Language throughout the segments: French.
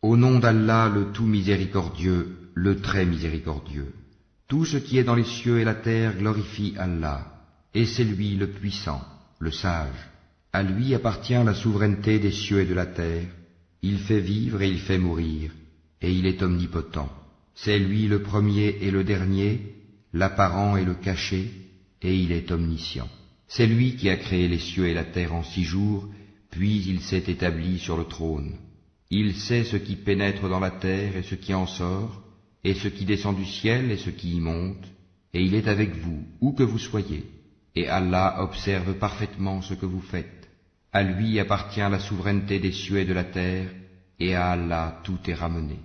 Au nom d'Allah, le tout miséricordieux, le très miséricordieux. Tout ce qui est dans les cieux et la terre glorifie Allah, et c'est lui le puissant, le sage. À lui appartient la souveraineté des cieux et de la terre. Il fait vivre et il fait mourir, et il est omnipotent. C'est lui le premier et le dernier, l'apparent et le caché, et il est omniscient. C'est lui qui a créé les cieux et la terre en 6 jours, puis il s'est établi sur le trône. Il sait ce qui pénètre dans la terre et ce qui en sort, et ce qui descend du ciel et ce qui y monte, et il est avec vous, où que vous soyez, et Allah observe parfaitement ce que vous faites. À lui appartient la souveraineté des cieux et de la terre, et à Allah tout est ramené.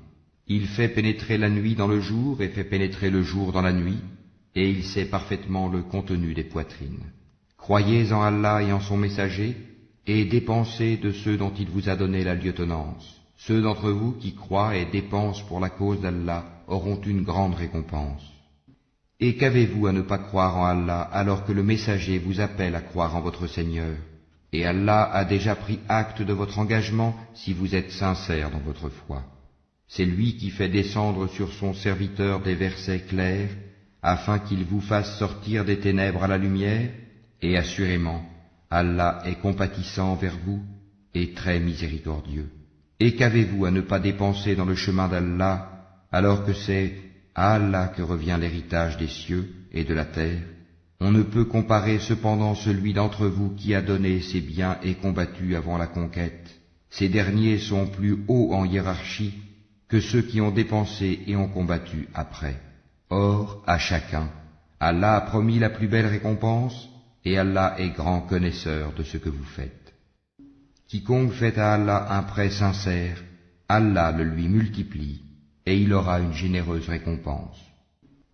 Il fait pénétrer la nuit dans le jour et fait pénétrer le jour dans la nuit, et il sait parfaitement le contenu des poitrines. Croyez en Allah et en son messager, et dépensez de ceux dont il vous a donné la lieutenance. Ceux d'entre vous qui croient et dépensent pour la cause d'Allah auront une grande récompense. Et qu'avez-vous à ne pas croire en Allah alors que le messager vous appelle à croire en votre Seigneur? Et Allah a déjà pris acte de votre engagement si vous êtes sincères dans votre foi. C'est lui qui fait descendre sur son serviteur des versets clairs, afin qu'il vous fasse sortir des ténèbres à la lumière, et assurément, Allah est compatissant vers vous et très miséricordieux. Et qu'avez-vous à ne pas dépenser dans le chemin d'Allah, alors que c'est à Allah que revient l'héritage des cieux et de la terre? On ne peut comparer cependant celui d'entre vous qui a donné ses biens et combattu avant la conquête. Ces derniers sont plus hauts en hiérarchie que ceux qui ont dépensé et ont combattu après. Or, à chacun, Allah a promis la plus belle récompense, et Allah est grand connaisseur de ce que vous faites. Quiconque fait à Allah un prêt sincère, Allah le lui multiplie, et il aura une généreuse récompense.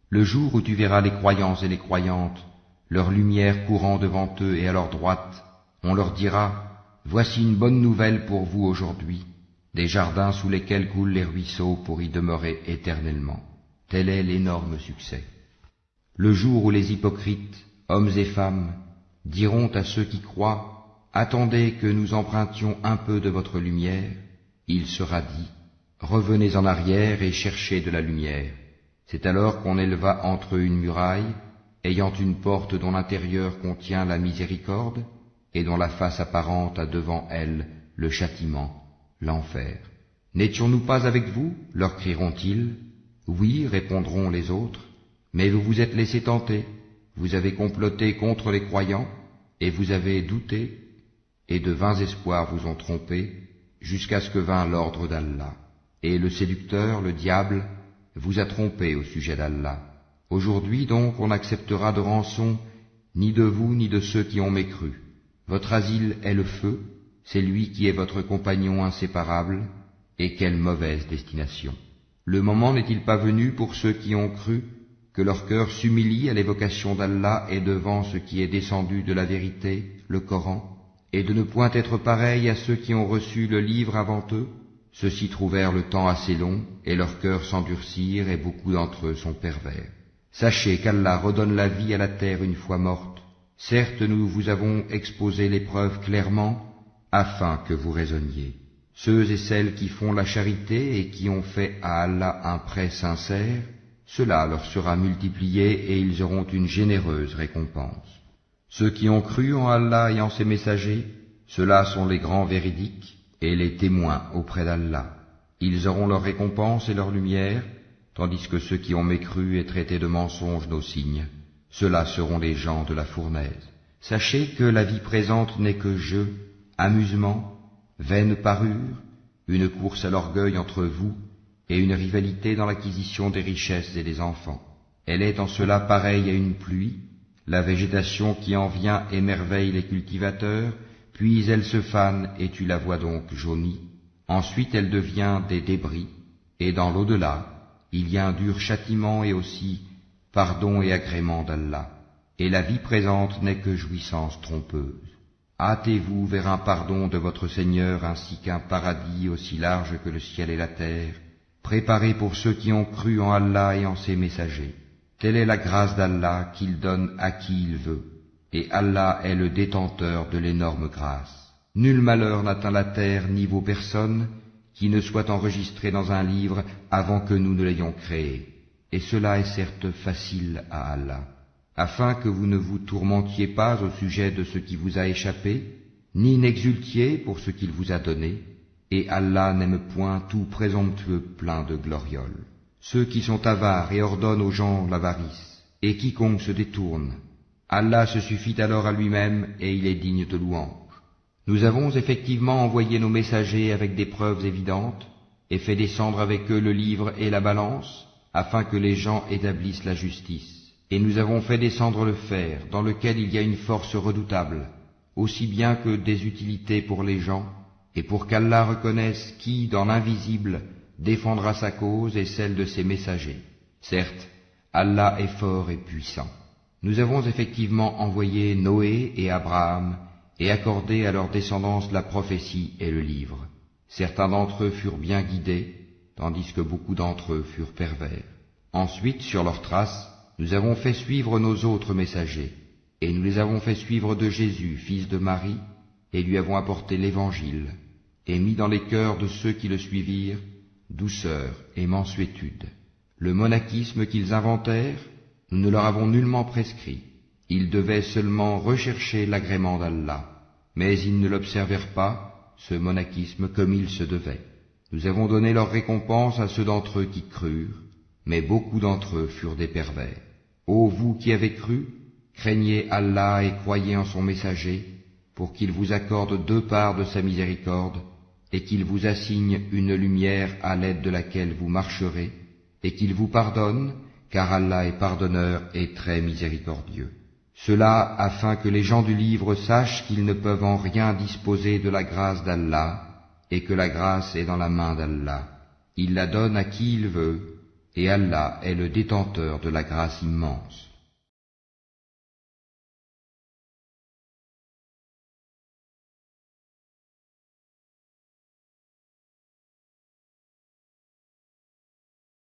Le jour où tu verras les croyants et les croyantes, leur lumière courant devant eux et à leur droite, on leur dira, voici une bonne nouvelle pour vous aujourd'hui, des jardins sous lesquels coulent les ruisseaux pour y demeurer éternellement. Tel est l'énorme succès. Le jour où les hypocrites, hommes et femmes, diront à ceux qui croient, attendez que nous empruntions un peu de votre lumière, il sera dit, revenez en arrière et cherchez de la lumière. C'est alors qu'on éleva entre eux une muraille, ayant une porte dont l'intérieur contient la miséricorde, et dont la face apparente a devant elle le châtiment, l'enfer. N'étions-nous pas avec vous? Leur crieront-ils. Oui, répondront les autres, mais vous vous êtes laissés tenter, vous avez comploté contre les croyants, et vous avez douté, et de vains espoirs vous ont trompé, jusqu'à ce que vint l'ordre d'Allah. Et le séducteur, le diable, vous a trompé au sujet d'Allah. Aujourd'hui donc on n'acceptera de rançon ni de vous ni de ceux qui ont mécru. Votre asile est le feu, c'est lui qui est votre compagnon inséparable, et quelle mauvaise destination. Le moment n'est-il pas venu pour ceux qui ont cru, que leur cœur s'humilie à l'évocation d'Allah et devant ce qui est descendu de la vérité, le Coran, et de ne point être pareil à ceux qui ont reçu le livre avant eux? Ceux-ci trouvèrent le temps assez long, et leurs cœurs s'endurcirent, et beaucoup d'entre eux sont pervers. Sachez qu'Allah redonne la vie à la terre une fois morte. Certes, nous vous avons exposé l'épreuve clairement, afin que vous raisonniez. Ceux et celles qui font la charité et qui ont fait à Allah un prêt sincère, cela leur sera multiplié et ils auront une généreuse récompense. Ceux qui ont cru en Allah et en ses messagers, ceux-là sont les grands véridiques et les témoins auprès d'Allah. Ils auront leur récompense et leur lumière, tandis que ceux qui ont mécru et traité de mensonges nos signes, ceux-là seront les gens de la fournaise. Sachez que la vie présente n'est que jeu, amusement, vaine parure, une course à l'orgueil entre vous, et une rivalité dans l'acquisition des richesses et des enfants. Elle est en cela pareille à une pluie, la végétation qui en vient émerveille les cultivateurs, puis elle se fane et tu la vois donc jaunie. Ensuite elle devient des débris, et dans l'au-delà, il y a un dur châtiment et aussi pardon et agrément d'Allah. Et la vie présente n'est que jouissance trompeuse. Hâtez-vous vers un pardon de votre Seigneur ainsi qu'un paradis aussi large que le ciel et la terre, préparé pour ceux qui ont cru en Allah et en ses messagers. Telle est la grâce d'Allah qu'il donne à qui il veut, et Allah est le détenteur de l'énorme grâce. Nul malheur n'atteint la terre ni vos personnes, qui ne soit enregistré dans un livre avant que nous ne l'ayons créé. Et cela est certes facile à Allah, afin que vous ne vous tourmentiez pas au sujet de ce qui vous a échappé, ni n'exultiez pour ce qu'il vous a donné, et Allah n'aime point tout présomptueux plein de glorioles. Ceux qui sont avares et ordonnent aux gens l'avarice, et quiconque se détourne, Allah se suffit alors à lui-même et il est digne de louange. Nous avons effectivement envoyé nos messagers avec des preuves évidentes, et fait descendre avec eux le livre et la balance, afin que les gens établissent la justice. Et nous avons fait descendre le fer, dans lequel il y a une force redoutable, aussi bien que des utilités pour les gens, et pour qu'Allah reconnaisse qui, dans l'invisible, défendra sa cause et celle de ses messagers. Certes, Allah est fort et puissant. Nous avons effectivement envoyé Noé et Abraham, et accordé à leur descendance la prophétie et le livre. Certains d'entre eux furent bien guidés, tandis que beaucoup d'entre eux furent pervers. Ensuite, sur leurs traces, nous avons fait suivre nos autres messagers, et nous les avons fait suivre de Jésus, fils de Marie, et lui avons apporté l'Évangile, et mis dans les cœurs de ceux qui le suivirent douceur et mansuétude. Le monachisme qu'ils inventèrent, nous ne leur avons nullement prescrit. Ils devaient seulement rechercher l'agrément d'Allah, mais ils ne l'observèrent pas, ce monachisme, comme il se devait. Nous avons donné leur récompense à ceux d'entre eux qui crurent, mais beaucoup d'entre eux furent des pervers. Ô vous qui avez cru, craignez Allah et croyez en son messager, pour qu'il vous accorde 2 parts de sa miséricorde, et qu'il vous assigne une lumière à l'aide de laquelle vous marcherez, et qu'il vous pardonne, car Allah est pardonneur et très miséricordieux. Cela afin que les gens du livre sachent qu'ils ne peuvent en rien disposer de la grâce d'Allah, et que la grâce est dans la main d'Allah. Il la donne à qui il veut, et Allah est le détenteur de la grâce immense.